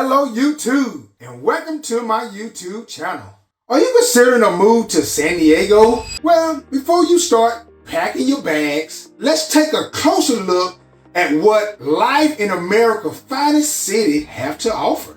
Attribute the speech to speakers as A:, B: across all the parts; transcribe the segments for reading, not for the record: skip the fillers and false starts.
A: Hello YouTube, and welcome to my YouTube channel. Are you considering a move to San Diego? Well, before you start packing your bags, let's take a closer look at what life in America's finest city have to offer.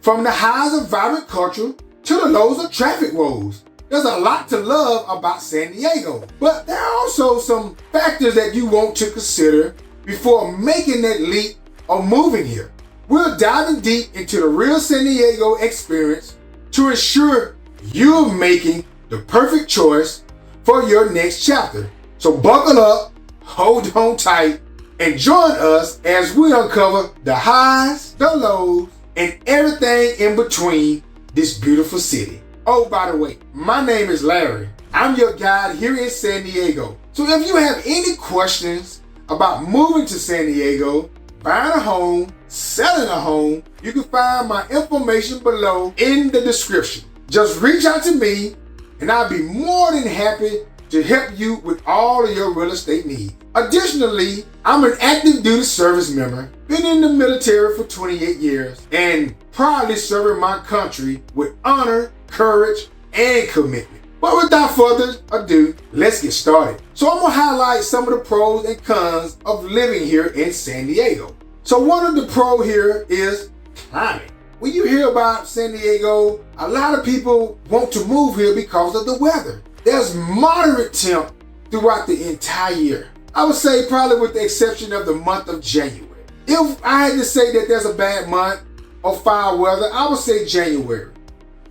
A: From the highs of vibrant culture to the lows of traffic woes, there's a lot to love about San Diego. But there are also some factors that you want to consider before making that leap of moving here. We're diving deep into the real San Diego experience to ensure you're making the perfect choice for your next chapter. So buckle up, hold on tight, and join us as we uncover the highs, the lows, and everything in between this beautiful city. Oh, by the way, my name is Larry. I'm your guide here in San Diego. So if you have any questions about moving to San Diego, buying a home, selling a home, you can find my information below in the description. Just reach out to me and I'll be more than happy to help you with all of your real estate needs. Additionally, I'm an active duty service member, been in the military for 28 years, and proudly serving my country with honor, courage, and commitment. But without further ado, let's get started. So I'm gonna highlight some of the pros and cons of living here in San Diego. So one of the pros here is climate. When you hear about San Diego, a lot of people want to move here because of the weather. There's moderate temp throughout the entire year. I would say probably with the exception of the month of January. If I had to say that there's a bad month of foul weather, I would say January.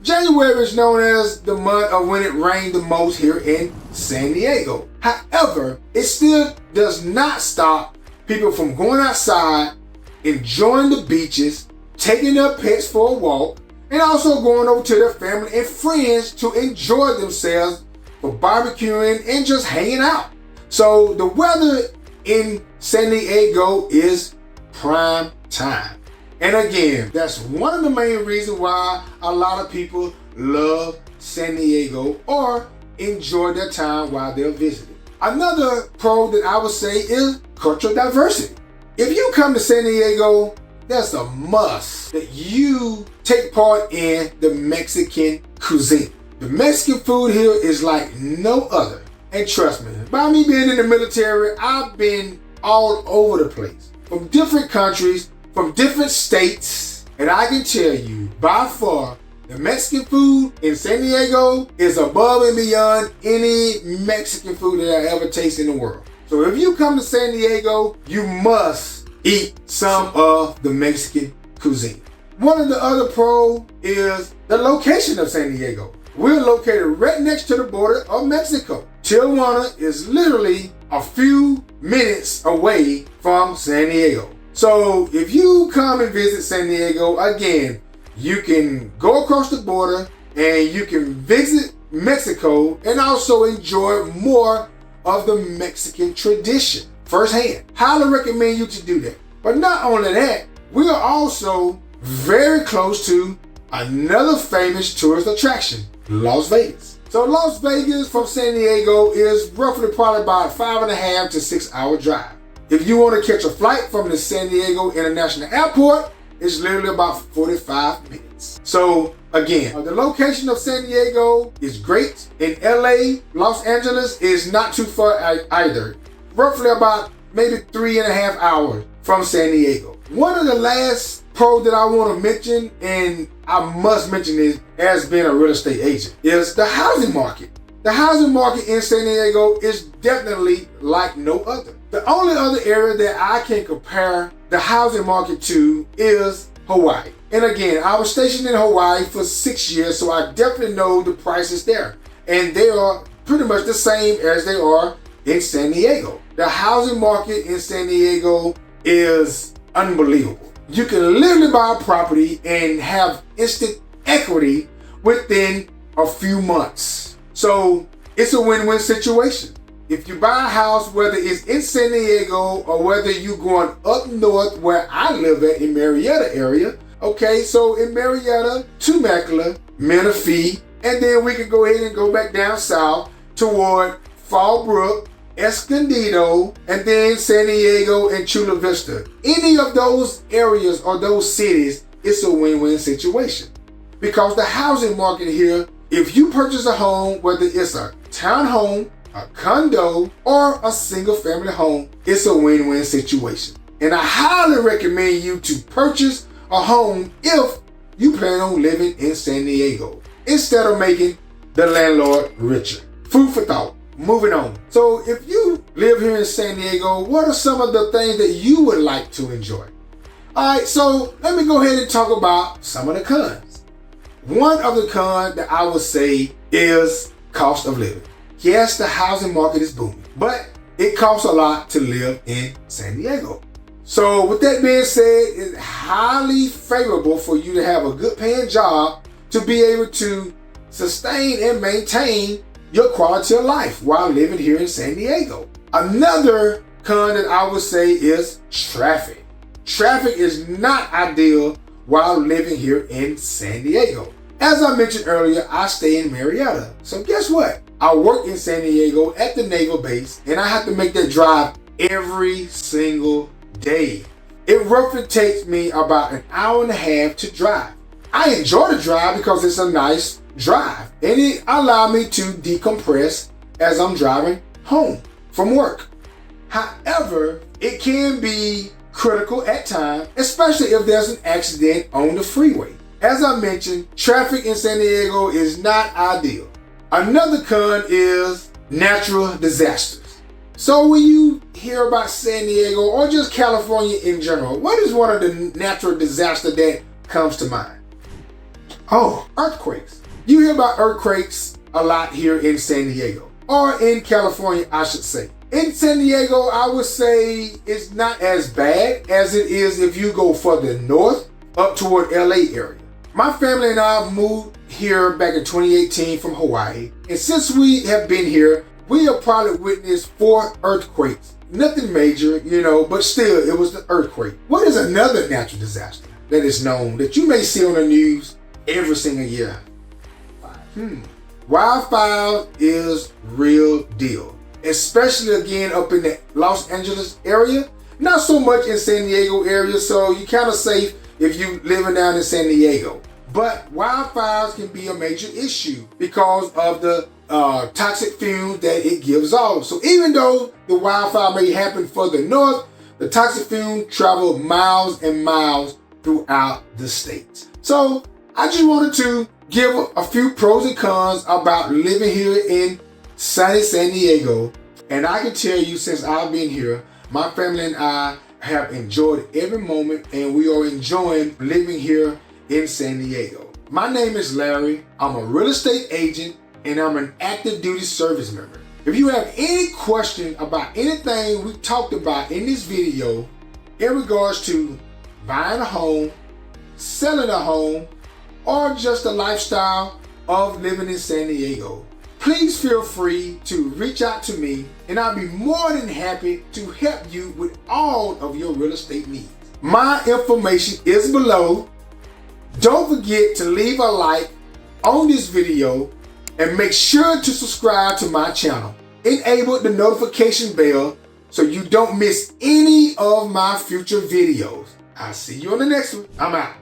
A: January is known as the month of when it rained the most here in San Diego. However, it still does not stop people from going outside, enjoying the beaches, taking their pets for a walk, and also going over to their family and friends to enjoy themselves for barbecuing and just hanging out. So the weather in San Diego is prime time. And again, that's one of the main reasons why a lot of people love San Diego or enjoy their time while they're visiting. Another pro that I would say is cultural diversity. If you come to San Diego, that's a must that you take part in the Mexican cuisine. The Mexican food here is like no other. And trust me, by me being in the military, I've been all over the place. From different countries, from different states. And I can tell you, by far, the Mexican food in San Diego is above and beyond any Mexican food that I ever tasted in the world. So if you come to San Diego, you must eat some of the Mexican cuisine. One of the other pros is the location of San Diego. We're located right next to the border of Mexico. Tijuana is literally a few minutes away from San Diego. So if you come and visit San Diego, again, you can go across the border and you can visit Mexico and also enjoy more of the Mexican tradition firsthand. Highly recommend you to do that. But not only that, we are also very close to another famous tourist attraction, Las Vegas. So Las Vegas from San Diego is roughly probably about 5.5 to 6 hour drive. If you want to catch a flight from the San Diego International Airport, it's literally about 45 minutes. So again, the location of San Diego is great. In LA, Los Angeles is not too far either. Roughly about maybe 3.5 hours from San Diego. One of the last pros that I want to mention, and I must mention this as being a real estate agent, is the housing market. The housing market in San Diego is definitely like no other. The only other area that I can compare the housing market to is Hawaii. And again, I was stationed in Hawaii for 6 years, so I definitely know the prices there. And they are pretty much the same as they are in San Diego. The housing market in San Diego is unbelievable. You can literally buy a property and have instant equity within a few months. So it's a win-win situation. If you buy a house, whether it's in San Diego or whether you're going up north where I live at in Marietta area, okay, so in Marietta, Temecula, Menifee, and then we can go ahead and go back down south toward Fallbrook, Escondido, and then San Diego and Chula Vista. Any of those areas or those cities it's a win-win situation. Because the housing market here, if you purchase a home, whether it's a townhome, a condo, or a single family home, it's a win-win situation. And I highly recommend you to purchase a home if you plan on living in San Diego, instead of making the landlord richer. Food for thought. Moving on. So if you live here in San Diego, what are some of the things that you would like to enjoy? All right, so let me go ahead and talk about some of the cons. One of the cons that I would say is cost of living. Yes, the housing market is booming, but it costs a lot to live in San Diego. So with that being said, it's highly favorable for you to have a good paying job to be able to sustain and maintain your quality of life while living here in San Diego. Another con that I would say is traffic. Traffic is not ideal while living here in San Diego. As I mentioned earlier, I stay in Marietta. So guess what? I work in San Diego at the Naval Base, and I have to make that drive every single day. It roughly takes me about an hour and a half to drive. I enjoy the drive because it's a nice drive, and it allows me to decompress as I'm driving home from work. However, it can be critical at times, especially if there's an accident on the freeway. As I mentioned, traffic in San Diego is not ideal. Another con is natural disasters. So when you hear about San Diego or just California in general, what is one of the natural disasters that comes to mind? Oh, earthquakes. You hear about earthquakes a lot here in San Diego, or in California, I should say. In San Diego, I would say it's not as bad as it is if you go further north up toward LA area. My family and I moved here back in 2018 from Hawaii, and since we have been here, we have probably witnessed 4 earthquakes. Nothing major, but still, it was the earthquake. What is another natural disaster that is known that you may see on the news every single year? Wildfire is real deal, especially again up in the Los Angeles area. Not so much in San Diego area, so you're kind of safe if you're living down in San Diego. But wildfires can be a major issue because of the toxic fumes that it gives off. So even though the wildfire may happen further north, the toxic fumes travel miles and miles throughout the state. So I just wanted to give a few pros and cons about living here in sunny San Diego. And I can tell you, since I've been here, my family and I have enjoyed every moment, and we are enjoying living here in San Diego. My name is Larry. I'm a real estate agent, and I'm an active duty service member. If you have any question about anything we talked about in this video in regards to buying a home, selling a home, or just the lifestyle of living in San Diego, please feel free to reach out to me, and I'll be more than happy to help you with all of your real estate needs. My information is below. Don't forget to leave a like on this video and make sure to subscribe to my channel. Enable the notification bell so you don't miss any of my future videos. I'll see you on the next one. I'm out.